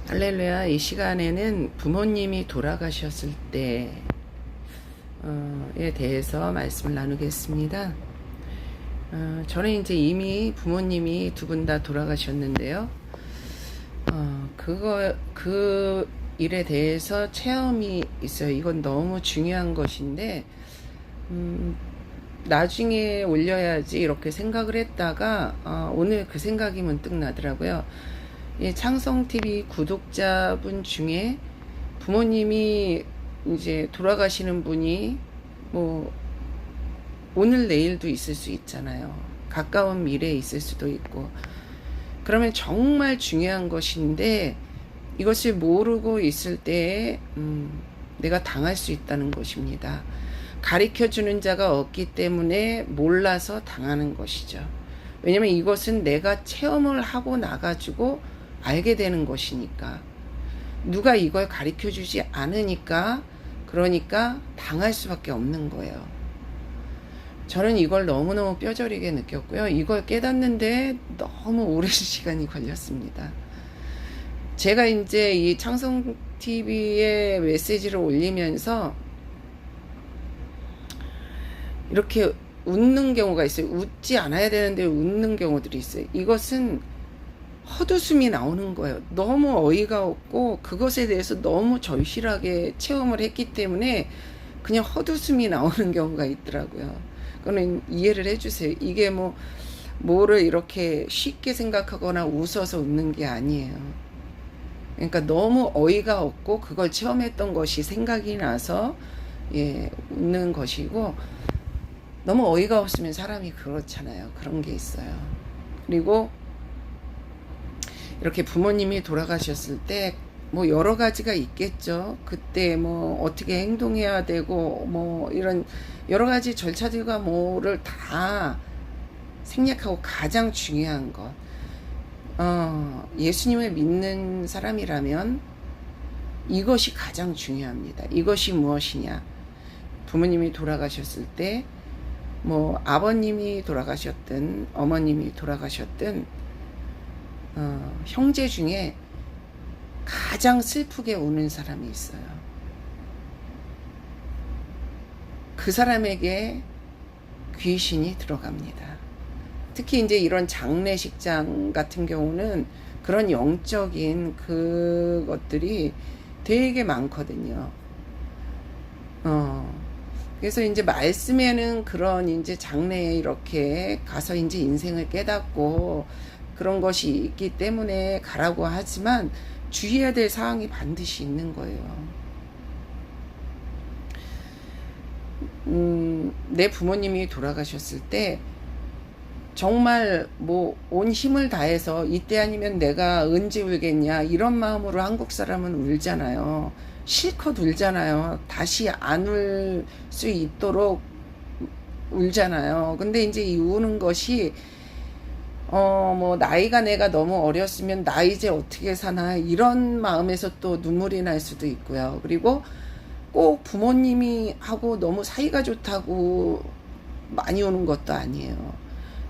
할렐루야. 이 시간에는 부모님이 돌아가셨을 때에 대해서 말씀을 나누겠습니다. 저는 이제 이미 부모님이 두 분 다 돌아가셨는데요. 그 일에 대해서 체험이 있어요. 이건 너무 중요한 것인데, 나중에 올려야지 이렇게 생각을 했다가, 오늘 그 생각이 문득 나더라고요. 이 창성TV 구독자분 중에 부모님이 이제 돌아가시는 분이 뭐 오늘 내일도 있을 수 있잖아요. 가까운 미래에 있을 수도 있고. 그러면 정말 중요한 것인데 이것을 모르고 있을 때에 내가 당할 수 있다는 것입니다. 가르쳐주는 자가 없기 때문에 몰라서 당하는 것이죠. 왜냐면 이것은 내가 체험을 하고 나가지고 알게 되는 것이니까. 누가 이걸 가르쳐주지 않으니까, 그러니까 당할 수밖에 없는 거예요. 저는 이걸 너무너무 뼈저리게 느꼈고요. 이걸 깨닫는데 너무 오랜 시간이 걸렸습니다. 제가 이제 이 창성TV에 메시지를 올리면서 이렇게 웃는 경우가 있어요. 웃지 않아야 되는데 웃는 경우들이 있어요. 이것은 헛웃음이 나오는 거예요. 너무 어이가 없고 그것에 대해서 너무 절실하게 체험을 했기 때문에 그냥 헛웃음이 나오는 경우가 있더라고요. 그거는 이해를 해주세요. 이게 뭐를 이렇게 쉽게 생각하거나 웃어서 웃는 게 아니에요. 그러니까 너무 어이가 없고 그걸 체험했던 것이 생각이 나서 웃는 것이고, 너무 어이가 없으면 사람이 그렇잖아요. 그런 게 있어요. 그리고 이렇게 부모님이 돌아가셨을 때 여러 가지가 있겠죠. 그때 어떻게 행동해야 되고 이런 여러 가지 절차들과 뭐를 다 생략하고 가장 중요한 것, 예수님을 믿는 사람이라면 이것이 가장 중요합니다. 이것이 무엇이냐? 부모님이 돌아가셨을 때 아버님이 돌아가셨든 어머님이 돌아가셨든 형제 중에 가장 슬프게 우는 사람이 있어요. 그 사람에게 귀신이 들어갑니다. 특히 이제 이런 장례식장 같은 경우는 그런 영적인 그것들이 되게 많거든요. 그래서 이제 말씀에는 그런 이제 장례에 이렇게 가서 이제 인생을 깨닫고 그런 것이 있기 때문에 가라고 하지만 주의해야 될 사항이 반드시 있는 거예요. 내 부모님이 돌아가셨을 때 정말 온 힘을 다해서 이때 아니면 내가 언제 울겠냐 이런 마음으로 한국 사람은 울잖아요. 실컷 울잖아요. 다시 안 울 수 있도록 울잖아요. 근데 이제 이 우는 것이 나이가 내가 너무 어렸으면 나 이제 어떻게 사나 이런 마음에서 또 눈물이 날 수도 있고요. 그리고 꼭 부모님이 하고 너무 사이가 좋다고 많이 우는 것도 아니에요.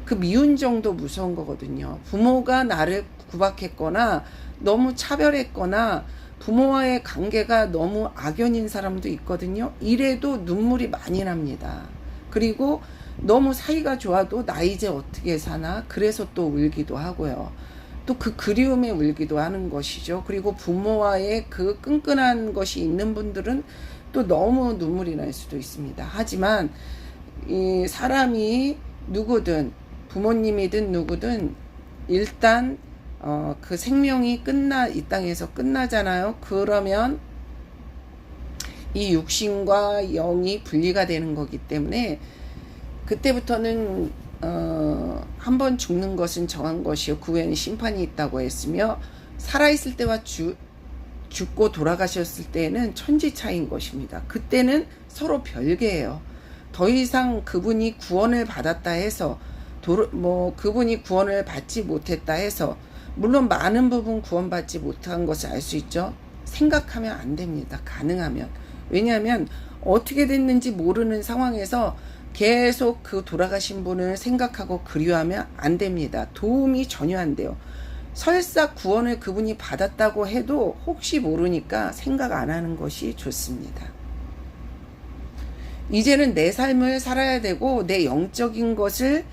그 미운 정도 무서운 거거든요. 부모가 나를 구박했거나 너무 차별했거나 부모와의 관계가 너무 악연인 사람도 있거든요. 이래도 눈물이 많이 납니다. 그리고 너무 사이가 좋아도 나 이제 어떻게 사나 그래서 또 울기도 하고요. 또 그 그리움에 울기도 하는 것이죠. 그리고 부모와의 그 끈끈한 것이 있는 분들은 또 너무 눈물이 날 수도 있습니다. 하지만 이 사람이 누구든 부모님이든 누구든 일단 그 생명이 이 땅에서 끝나잖아요. 그러면 이 육신과 영이 분리가 되는 거기 때문에 그때부터는 한번 죽는 것은 정한 것이요 그 후에는 심판이 있다고 했으며, 살아있을 때와 죽고 돌아가셨을 때는 천지 차이인 것입니다. 그때는 서로 별개예요. 더 이상 그분이 구원을 받았다 해서 그분이 구원을 받지 못했다 해서, 물론 많은 부분 구원받지 못한 것을 알 수 있죠. 생각하면 안 됩니다. 가능하면. 왜냐하면 어떻게 됐는지 모르는 상황에서 계속 그 돌아가신 분을 생각하고 그리워하면 안 됩니다. 도움이 전혀 안 돼요. 설사 구원을 그분이 받았다고 해도 혹시 모르니까 생각 안 하는 것이 좋습니다. 이제는 내 삶을 살아야 되고 내 영적인 것을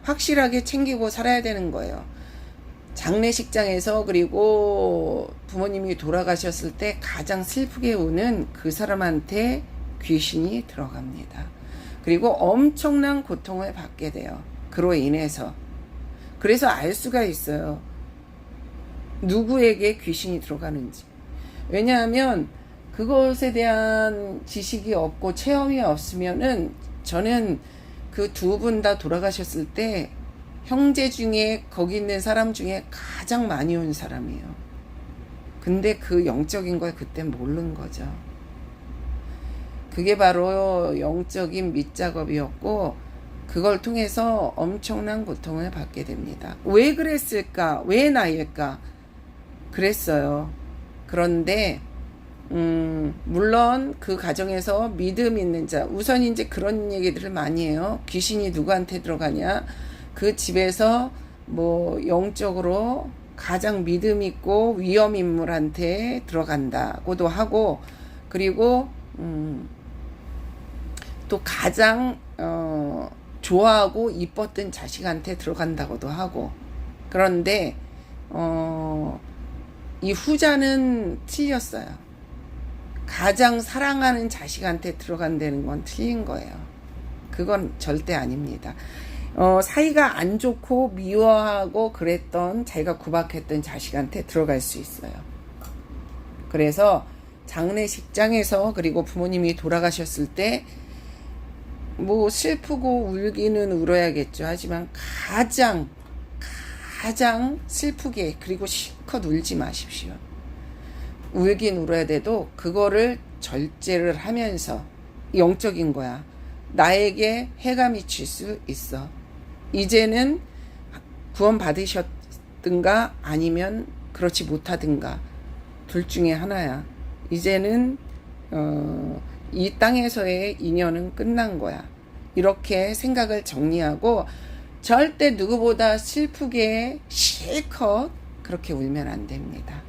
확실하게 챙기고 살아야 되는 거예요. 장례식장에서 그리고 부모님이 돌아가셨을 때 가장 슬프게 우는 그 사람한테 귀신이 들어갑니다. 그리고 엄청난 고통을 받게 돼요. 그로 인해서. 그래서 알 수가 있어요. 누구에게 귀신이 들어가는지. 왜냐하면 그것에 대한 지식이 없고 체험이 없으면은 저는 그 두 분 다 돌아가셨을 때 형제 중에 거기 있는 사람 중에 가장 많이 온 사람이에요. 근데 그 영적인 걸 그때 모르는 거죠. 그게 바로 영적인 밑작업이었고 그걸 통해서 엄청난 고통을 받게 됩니다. 왜 그랬을까? 왜 나일까? 그랬어요. 그런데 물론 그 가정에서 믿음 있는 자, 우선 이제 그런 얘기들을 많이 해요. 귀신이 누구한테 들어가냐? 그 집에서 뭐 영적으로 가장 믿음 있고 위험 인물한테 들어간다고도 하고, 그리고 또 가장 좋아하고 이뻤던 자식한테 들어간다고도 하고. 그런데 이 후자는 틀렸어요. 가장 사랑하는 자식한테 들어간다는 건 틀린 거예요. 그건 절대 아닙니다. 사이가 안 좋고 미워하고 그랬던, 자기가 구박했던 자식한테 들어갈 수 있어요. 그래서 장례식장에서, 그리고 부모님이 돌아가셨을 때 뭐 슬프고 울기는 울어야겠죠. 하지만 가장 슬프게, 그리고 실컷 울지 마십시오. 울긴 울어야 돼도 그거를 절제를 하면서, 영적인 거야. 나에게 해가 미칠 수 있어. 이제는 구원 받으셨든가 아니면 그렇지 못하든가 둘 중에 하나야. 이제는 이 땅에서의 인연은 끝난 거야. 이렇게 생각을 정리하고 절대 누구보다 슬프게 실컷 그렇게 울면 안 됩니다.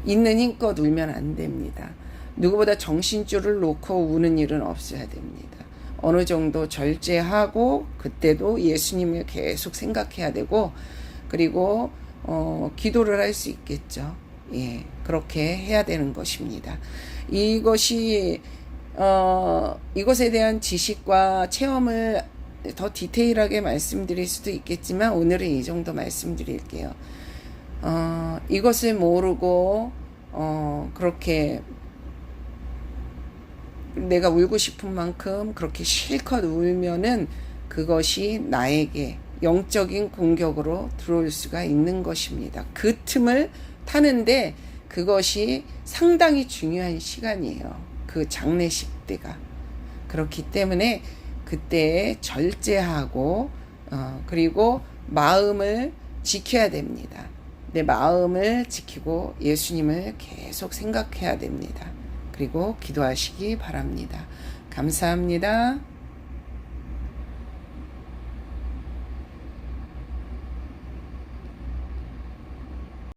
있는 힘껏 울면 안 됩니다. 누구보다 정신줄을 놓고 우는 일은 없어야 됩니다. 어느 정도 절제하고 그때도 예수님을 계속 생각해야 되고, 그리고 기도를 할 수 있겠죠. 예, 그렇게 해야 되는 것입니다. 이것이 이것에 대한 지식과 체험을 더 디테일하게 말씀드릴 수도 있겠지만 오늘은 이 정도 말씀드릴게요. 이것을 모르고 그렇게 내가 울고 싶은 만큼 그렇게 실컷 울면은 그것이 나에게 영적인 공격으로 들어올 수가 있는 것입니다. 그 틈을 타는데 그것이 상당히 중요한 시간이에요. 그 장례식 때가. 그렇기 때문에 그때 절제하고 그리고 마음을 지켜야 됩니다. 내 마음을 지키고 예수님을 계속 생각해야 됩니다. 그리고 기도하시기 바랍니다. 감사합니다.